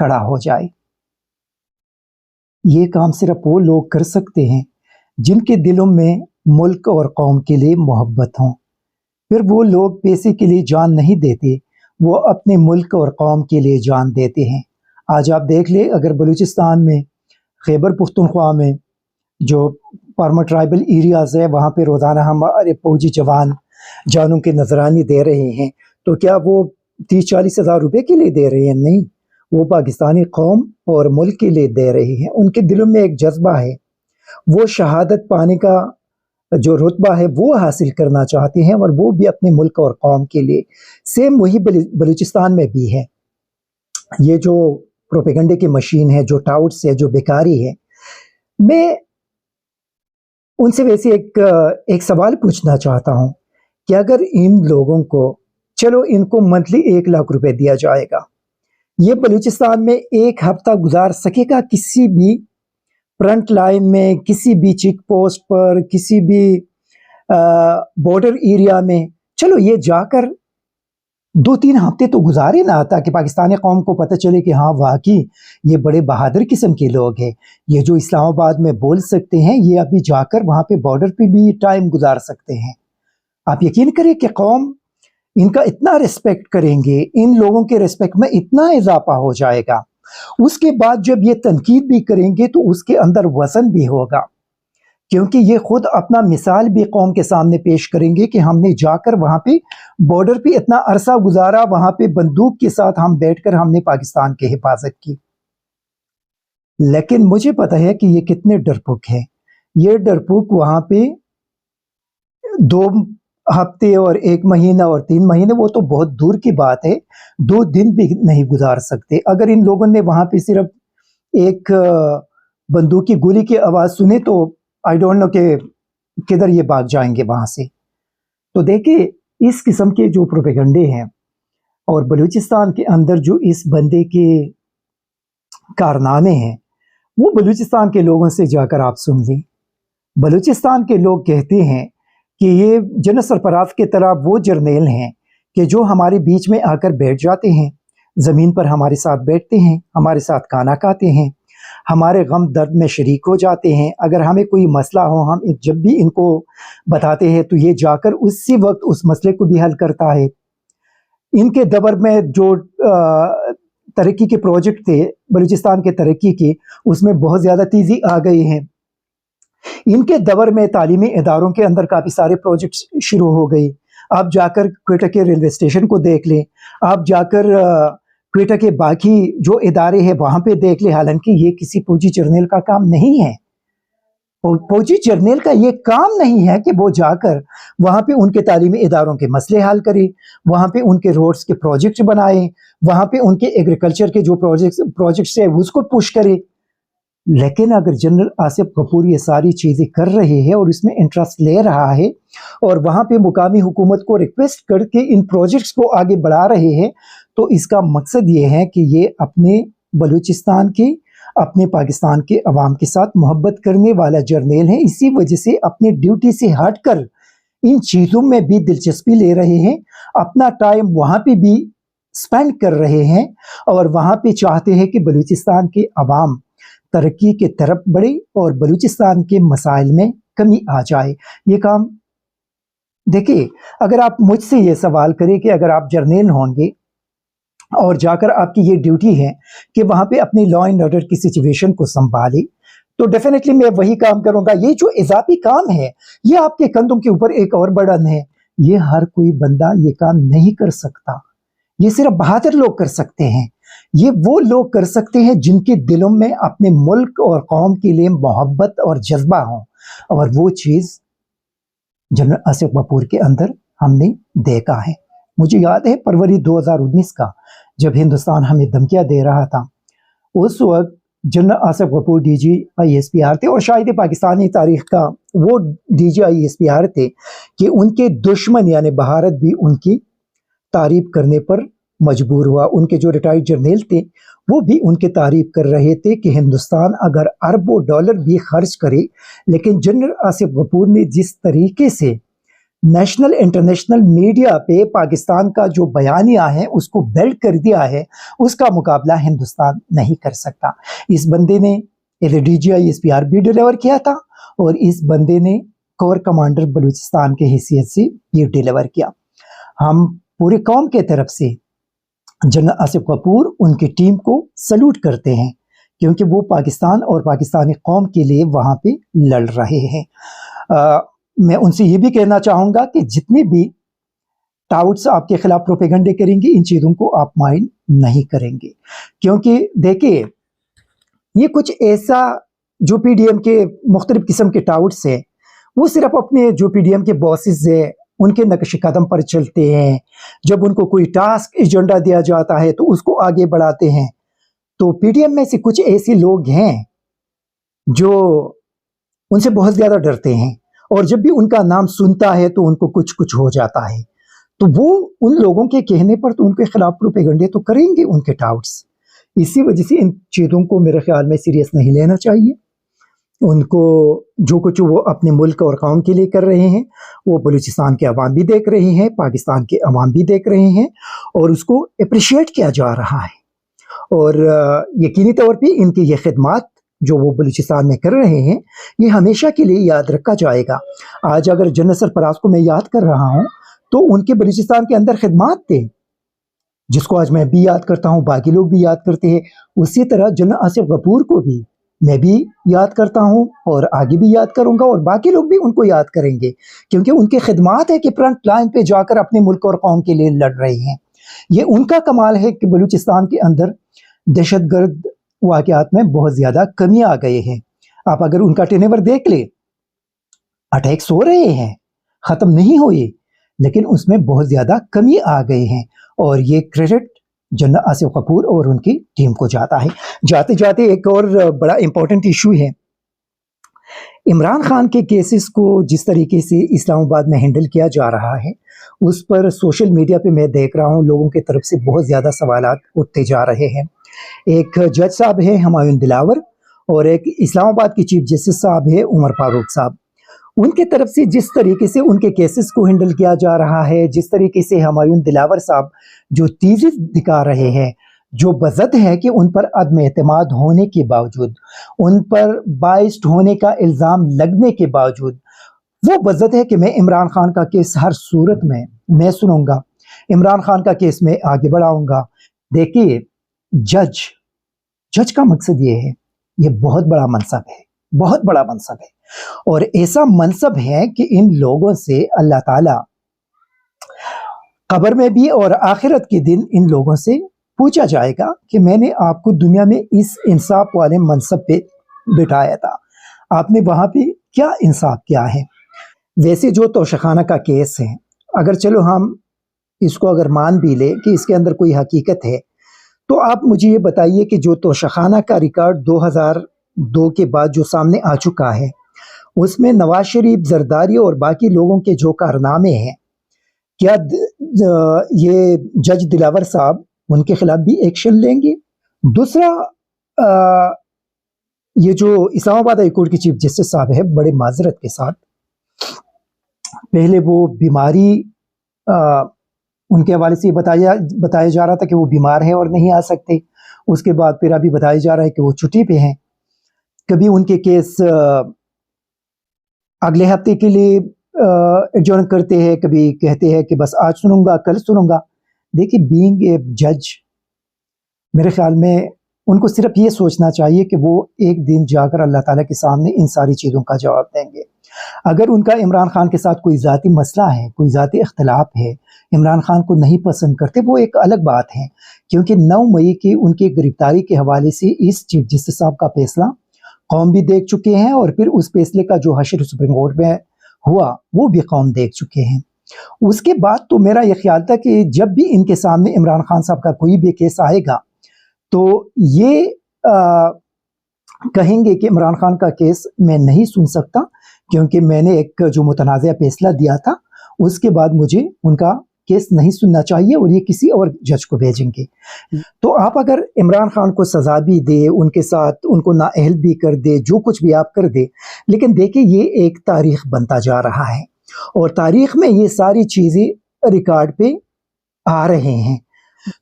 کھڑا ہو جائے۔ یہ کام صرف وہ لوگ کر سکتے ہیں جن کے دلوں میں ملک اور قوم کے لیے محبت ہوں۔ پھر وہ لوگ پیسے کے لیے جان نہیں دیتے، وہ اپنے ملک اور قوم کے لیے جان دیتے ہیں۔ آج آپ دیکھ لیں، اگر بلوچستان میں، خیبر پختونخوا میں جو فارمر ٹرائبل ایریاز ہے، وہاں پہ روزانہ ہمارے فوجی جوان جانوں کے نذرانے دے رہے ہیں، تو کیا وہ 30-40 ہزار روپے کے لیے دے رہے ہیں؟ نہیں، وہ پاکستانی قوم اور ملک کے لیے دے رہے ہیں۔ ان کے دلوں میں ایک جذبہ ہے، وہ شہادت پانے کا جو رتبہ ہے وہ حاصل کرنا چاہتے ہیں، اور وہ بھی اپنے ملک اور قوم کے لیے۔ سیم وہی بلوچستان میں بھی ہے۔ یہ جو پروپیگنڈے کی مشین ہے، جو ٹاؤٹس ہے، جو بیکاری ہے، میں ان سے ویسے ایک سوال پوچھنا چاہتا ہوں کہ اگر ان لوگوں کو، چلو ان کو منتھلی 1 لاکھ روپے دیا جائے گا، یہ بلوچستان میں ایک ہفتہ گزار سکے گا کسی بھی فرنٹ لائن میں، کسی بھی چیک پوسٹ پر، کسی بھی بارڈر ایریا میں؟ چلو یہ جا کر 2-3 ہفتے تو گزارے نا، تاکہ پاکستانی قوم کو پتہ چلے کہ ہاں واقعی یہ بڑے بہادر قسم کے لوگ ہیں، یہ جو اسلام آباد میں بول سکتے ہیں، یہ ابھی جا کر وہاں پہ بارڈر پہ بھی ٹائم گزار سکتے ہیں۔ آپ یقین کریں کہ قوم ان کا اتنا ریسپیکٹ کریں گے، ان لوگوں کے ریسپیکٹ میں اتنا اضافہ ہو جائے گا، اس کے بعد جب یہ تنقید بھی کریں گے تو اس کے اندر وزن بھی ہوگا، کیونکہ یہ خود اپنا مثال بھی قوم کے سامنے پیش کریں گے کہ ہم نے جا کر وہاں پہ بارڈر پہ اتنا عرصہ گزارا، وہاں پہ بندوق کے ساتھ ہم بیٹھ کر ہم نے پاکستان کی حفاظت کی۔ لیکن مجھے پتہ ہے کہ یہ کتنے ڈرپوک ہیں۔ یہ ڈرپوک وہاں پہ 2 ہفتے اور 1 مہینہ اور 3 مہینے، وہ تو بہت دور کی بات ہے، 2 دن بھی نہیں گزار سکتے۔ اگر ان لوگوں نے وہاں پہ صرف ایک بندوق کی گولی کی آواز سنے تو آئی ڈونٹ نو کہ کدھر یہ بھاگ جائیں گے وہاں سے۔ تو دیکھیں، اس قسم کے جو پروپیگنڈے ہیں، اور بلوچستان کے اندر جو اس بندے کے کارنامے ہیں، وہ بلوچستان کے لوگوں سے جا کر آپ سن لیں۔ بلوچستان کے لوگ کہتے ہیں کہ یہ جنرل سرفراز کے طرح وہ جرنیل ہیں کہ جو ہمارے بیچ میں آ کر بیٹھ جاتے ہیں، زمین پر ہمارے ساتھ بیٹھتے ہیں، ہمارے ساتھ کھانا کھاتے ہیں، ہمارے غم درد میں شریک ہو جاتے ہیں۔ اگر ہمیں کوئی مسئلہ ہو، ہم جب بھی ان کو بتاتے ہیں تو یہ جا کر اسی وقت اس مسئلے کو بھی حل کرتا ہے۔ ان کے دور میں جو ترقی کے پروجیکٹ تھے بلوچستان کے ترقی کے، اس میں بہت زیادہ تیزی آ گئی ہیں۔ ان کے دور میں تعلیمی اداروں کے اندر کافی سارے پروجیکٹس شروع ہو گئی۔ آپ جا کر کوئٹہ کے ریلوے اسٹیشن کو دیکھ لیں، آپ جا کر کوئٹہ کے باقی جو ادارے ہیں وہاں پہ دیکھ لیں، حالانکہ یہ کسی فوجی جرنیل کا کام نہیں ہے۔ فوجی جرنیل کا یہ کام نہیں ہے کہ وہ جا کر وہاں پہ ان کے تعلیمی اداروں کے مسئلے حل کرے، وہاں پہ ان کے روڈز کے پروجیکٹ بنائیں، وہاں پہ ان کے ایگریکلچر کے جو پروجیکٹس ہیں اس کو پش کرے۔ لیکن اگر جنرل آصف غفور یہ ساری چیزیں کر رہے ہیں اور اس میں انٹرسٹ لے رہا ہے، اور وہاں پہ مقامی حکومت کو ریکویسٹ کر کے ان پروجیکٹس کو آگے بڑھا رہے ہیں، تو اس کا مقصد یہ ہے کہ یہ اپنے بلوچستان کے، اپنے پاکستان کے عوام کے ساتھ محبت کرنے والا جرنیل ہے۔ اسی وجہ سے اپنی ڈیوٹی سے ہٹ کر ان چیزوں میں بھی دلچسپی لے رہے ہیں، اپنا ٹائم وہاں پہ بھی سپینڈ کر رہے ہیں، اور وہاں پہ چاہتے ہیں کہ بلوچستان کے عوام ترقی کے طرف بڑھے اور بلوچستان کے مسائل میں کمی آ جائے۔ یہ کام دیکھیں، اگر آپ مجھ سے یہ سوال کریں کہ اگر آپ جرنیل ہوں گے اور جا کر آپ کی یہ ڈیوٹی ہے کہ وہاں پہ اپنی لا اینڈ آرڈر کی سچویشن کو سنبھالے، تو ڈیفینیٹلی میں وہی کام کروں گا۔ یہ جو اضافی کام ہے، یہ آپ کے کندھوں کے اوپر ایک اور برڈن ہے۔ یہ ہر کوئی بندہ یہ کام نہیں کر سکتا، یہ صرف بہادر لوگ کر سکتے ہیں۔ یہ وہ لوگ کر سکتے ہیں جن کے دلوں میں اپنے ملک اور قوم کے لیے محبت اور جذبہ ہوں، اور وہ چیز جنرل آصف غفور کے اندر ہم نے دیکھا ہے۔ مجھے یاد ہے فروری 2019 کا، جب ہندوستان ہمیں دھمکیاں دے رہا تھا، اس وقت general Asif Ghafoor D G I S P R تھے، اور شاید پاکستانی تاریخ کا وہ D G I S P R تھے کہ ان کے دشمن یعنی بھارت بھی ان کی تعریف کرنے پر مجبور ہوا۔ ان کے جو ریٹائرڈ جرنیل تھے وہ بھی ان کی تعریف کر رہے تھے کہ ہندوستان اگر اربوں ڈالر بھی خرچ کرے، لیکن جنرل آصف غفور نے جس طریقے سے نیشنل انٹرنیشنل میڈیا پہ پاکستان کا جو بیانیہ ہے اس کو بیلٹ کر دیا ہے، اس کا مقابلہ ہندوستان نہیں کر سکتا۔ اس بندے نے ایز اے DGI SPR بھی ڈیلیور کیا تھا، اور اس بندے نے کور کمانڈر بلوچستان کے حیثیت سے بھی ڈیلیور کیا۔ ہم پوری قوم کے طرف سے جنرل آصف غفور ان کی ٹیم کو سلوٹ کرتے ہیں، کیونکہ وہ پاکستان اور پاکستانی قوم کے لیے وہاں پہ لڑ رہے ہیں۔ میں ان سے یہ بھی کہنا چاہوں گا کہ جتنے بھی ٹاؤٹس آپ کے خلاف پروپیگنڈے کریں گے، ان چیزوں کو آپ مائنڈ نہیں کریں گے، کیونکہ دیکھیں یہ کچھ ایسا جو PDM کے مختلف قسم کے ٹاؤٹس ہیں، وہ صرف اپنے جو PDM کے باسز ہیں ان کے نقش قدم پر چلتے ہیں۔ جب ان کو کوئی ٹاسک ایجنڈا دیا جاتا ہے تو اس کو آگے بڑھاتے ہیں۔ تو PDM میں سے کچھ ایسے لوگ ہیں جو ان سے بہت زیادہ ڈرتے ہیں، اور جب بھی ان کا نام سنتا ہے تو ان کو کچھ ہو جاتا ہے۔ تو وہ ان لوگوں کے کہنے پر تو ان کے خلاف پروپیگنڈے تو کریں گے ان کے ٹاؤٹس۔ اسی وجہ سے ان چیزوں کو میرے خیال میں سیریس نہیں لینا چاہیے۔ ان کو جو کچھ وہ اپنے ملک اور قوم کے لیے کر رہے ہیں، وہ بلوچستان کے عوام بھی دیکھ رہے ہیں، پاکستان کے عوام بھی دیکھ رہے ہیں، اور اس کو اپریشیٹ کیا جا رہا ہے۔ اور یقینی طور پہ ان کی یہ خدمات جو وہ بلوچستان میں کر رہے ہیں، یہ ہمیشہ کے لیے یاد رکھا جائے گا۔ آج اگر جنرل سرفراز کو میں یاد کر رہا ہوں تو ان کے بلوچستان کے اندر خدمات تھے، جس کو آج میں بھی یاد کرتا ہوں، باقی لوگ بھی یاد کرتے ہیں۔ اسی طرح جنرل آصف غفور کو بھی میں بھی یاد کرتا ہوں، اور آگے بھی یاد کروں گا، اور باقی لوگ بھی ان کو یاد کریں گے، کیونکہ ان کے خدمات ہے کہ فرنٹ لائن پہ جا کر اپنے ملک اور قوم کے لیے لڑ رہے ہیں۔ یہ ان کا کمال ہے کہ بلوچستان کے اندر دہشت گرد واقعات میں بہت زیادہ کمی آ گئے ہیں۔ آپ اگر ان کا ٹرن اوور دیکھ لیں، اٹیکس ہو رہے ہیں، ختم نہیں ہوئے، لیکن اس میں بہت زیادہ کمی آ گئے ہیں، اور یہ کریڈٹ جنرل آصف غفور اور ان کی ٹیم کو جاتا ہے۔ جاتے جاتے ایک اور بڑا امپورٹنٹ ایشو ہے، عمران خان کے کیسز کو جس طریقے سے اسلام آباد میں ہینڈل کیا جا رہا ہے، اس پر سوشل میڈیا پہ میں دیکھ رہا ہوں لوگوں کی طرف سے بہت زیادہ سوالات اٹھتے جا رہے ہیں۔ ایک جج صاحب ہے ہمایوں دلاور، اور ایک اسلام آباد کی چیف جسٹس صاحب ہے عمر فاروق صاحب۔ ان کے طرف سے جس طریقے سے ان کے کیسز کو ہینڈل کیا جا رہا ہے، جس طریقے سے ہمایوں دلاور صاحب جو تیزی دکھا رہے ہیں، جو بضد ہے کہ ان پر عدم اعتماد ہونے کے باوجود، ان پر بائسڈ ہونے کا الزام لگنے کے باوجود، وہ بضد ہے کہ میں عمران خان کا کیس ہر صورت میں سنوں گا، عمران خان کا کیس میں آگے بڑھاؤں گا۔ دیکھیے جج کا مقصد یہ ہے، یہ بہت بڑا منصب ہے، بہت بڑا منصب ہے، اور ایسا منصب ہے کہ ان لوگوں سے اللہ تعالی قبر میں بھی اور آخرت کے دن ان لوگوں سے پوچھا جائے گا کہ میں نے آپ کو دنیا میں اس انصاف والے منصب پہ بٹھایا تھا، آپ نے وہاں پہ کیا انصاف کیا ہے۔ ویسے جو توشخانہ کا کیس ہے، اگر چلو ہم اس کو اگر مان بھی لے کہ اس کے اندر کوئی حقیقت ہے، تو آپ مجھے یہ بتائیے کہ جو توشخانہ کا ریکارڈ 2002 کے بعد جو سامنے آ چکا ہے، اس میں نواز شریف، زرداری اور باقی لوگوں کے جو کارنامے ہیں، کیا یہ جج دلاور صاحب ان کے خلاف بھی ایکشن لیں گے؟ دوسرا، یہ جو اسلام آباد ہائی کورٹ کے چیف جسٹس صاحب ہے، بڑے معذرت کے ساتھ، پہلے وہ بیماری ان کے حوالے سے بتایا جا رہا تھا کہ وہ بیمار ہیں اور نہیں آ سکتے، اس کے بعد پھر ابھی بتایا جا رہا ہے کہ وہ چھٹی پہ ہیں۔ کبھی ان کے کیس اگلے ہفتے کے لیے ایڈجورن کرتے ہیں، کبھی کہتے ہیں کہ بس آج سنوں گا، کل سنوں گا۔ دیکھیے بینگ اے جج، میرے خیال میں ان کو صرف یہ سوچنا چاہیے کہ وہ ایک دن جا کر اللہ تعالیٰ کے سامنے ان ساری چیزوں کا جواب دیں گے۔ اگر ان کا عمران خان کے ساتھ کوئی ذاتی مسئلہ ہے، کوئی ذاتی اختلاف ہے، عمران خان کو نہیں پسند کرتے، وہ ایک الگ بات ہے، کیونکہ 9 مئی کی ان کی گرفتاری کے حوالے سے اس چیف جسٹس صاحب کا فیصلہ قوم بھی دیکھ چکے ہیں، اور پھر اس فیصلے کا جو حشر سپریم کورٹ میں ہوا وہ بھی قوم دیکھ چکے ہیں۔ اس کے بعد تو میرا یہ خیال تھا کہ جب بھی ان کے سامنے عمران خان صاحب کا کوئی بھی کیس آئے گا تو یہ کہیں گے کہ عمران خان کا کیس میں نہیں سن سکتا، کیونکہ میں نے ایک جو متنازع فیصلہ دیا تھا، اس کے بعد مجھے ان کا کیس نہیں سننا چاہیے، اور یہ کسی اور جج کو بھیجیں گے۔ تو آپ اگر عمران خان کو سزا بھی دے، ان کے ساتھ ان کو نااہل بھی کر دے، جو کچھ بھی آپ کر دے، لیکن دیکھیں یہ ایک تاریخ بنتا جا رہا ہے، اور تاریخ میں یہ ساری چیزیں ریکارڈ پہ آ رہے ہیں.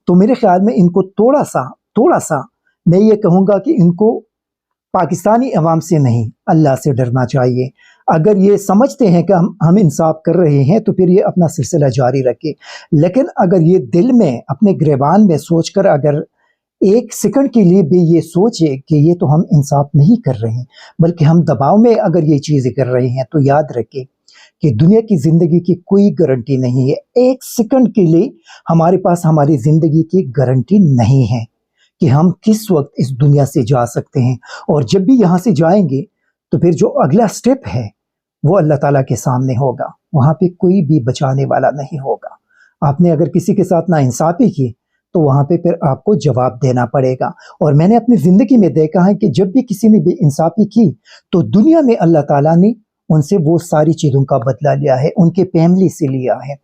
تو میرے خیال میں ان کو تھوڑا سا میں یہ کہوں گا کہ ان کو پاکستانی عوام سے نہیں اللہ سے ڈرنا چاہیے. اگر یہ سمجھتے ہیں کہ ہم انصاف کر رہے ہیں تو پھر یہ اپنا سلسلہ جاری رکھے. لیکن اگر یہ دل میں اپنے گریبان میں سوچ کر اگر ایک سیکنڈ کے لیے بھی یہ سوچے کہ یہ تو ہم انصاف نہیں کر رہے ہیں بلکہ ہم دباؤ میں اگر یہ چیزیں کر رہے ہیں، تو یاد رکھے کہ دنیا کی زندگی کی کوئی گارنٹی نہیں ہے. ایک سیکنڈ کے لیے ہمارے پاس ہماری زندگی کی گارنٹی نہیں ہے کہ ہم کس وقت اس دنیا سے جا سکتے ہیں. اور جب بھی یہاں سے جائیں گے تو پھر جو اگلا سٹیپ ہے وہ اللہ تعالیٰ کے سامنے ہوگا. وہاں پہ کوئی بھی بچانے والا نہیں ہوگا. آپ نے اگر کسی کے ساتھ ناانصافی کی تو وہاں پہ پھر آپ کو جواب دینا پڑے گا. اور میں نے اپنی زندگی میں دیکھا ہے کہ جب بھی کسی نے بے انصافی کی تو دنیا میں اللہ تعالیٰ نے ان سے وہ ساری چیزوں کا بدلہ لیا ہے، ان کے فیملی سے لیا ہے.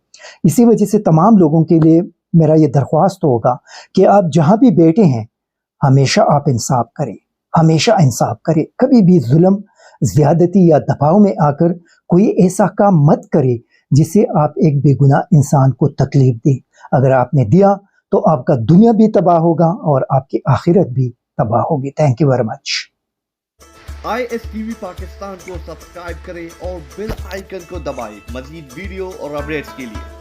اسی وجہ سے تمام لوگوں کے لیے میرا یہ درخواست ہوگا کہ آپ جہاں بھی بیٹھے ہیں ہمیشہ آپ انصاف کریں، ہمیشہ انصاف کریں. کبھی بھی ظلم، زیادتی یا دباؤ میں آ کر کوئی ایسا کام مت کرے جس سے آپ ایک بے گناہ انسان کو تکلیف دیں. اگر آپ نے دیا تو آپ کا دنیا بھی تباہ ہوگا اور آپ کی آخرت بھی تباہ ہوگی. Thank you very much. ISTV Pakistan کو سبسکرائب کریں اور بیل آئیکن کو دبائیں مزید ویڈیو اور اپڈیٹس کے لیے.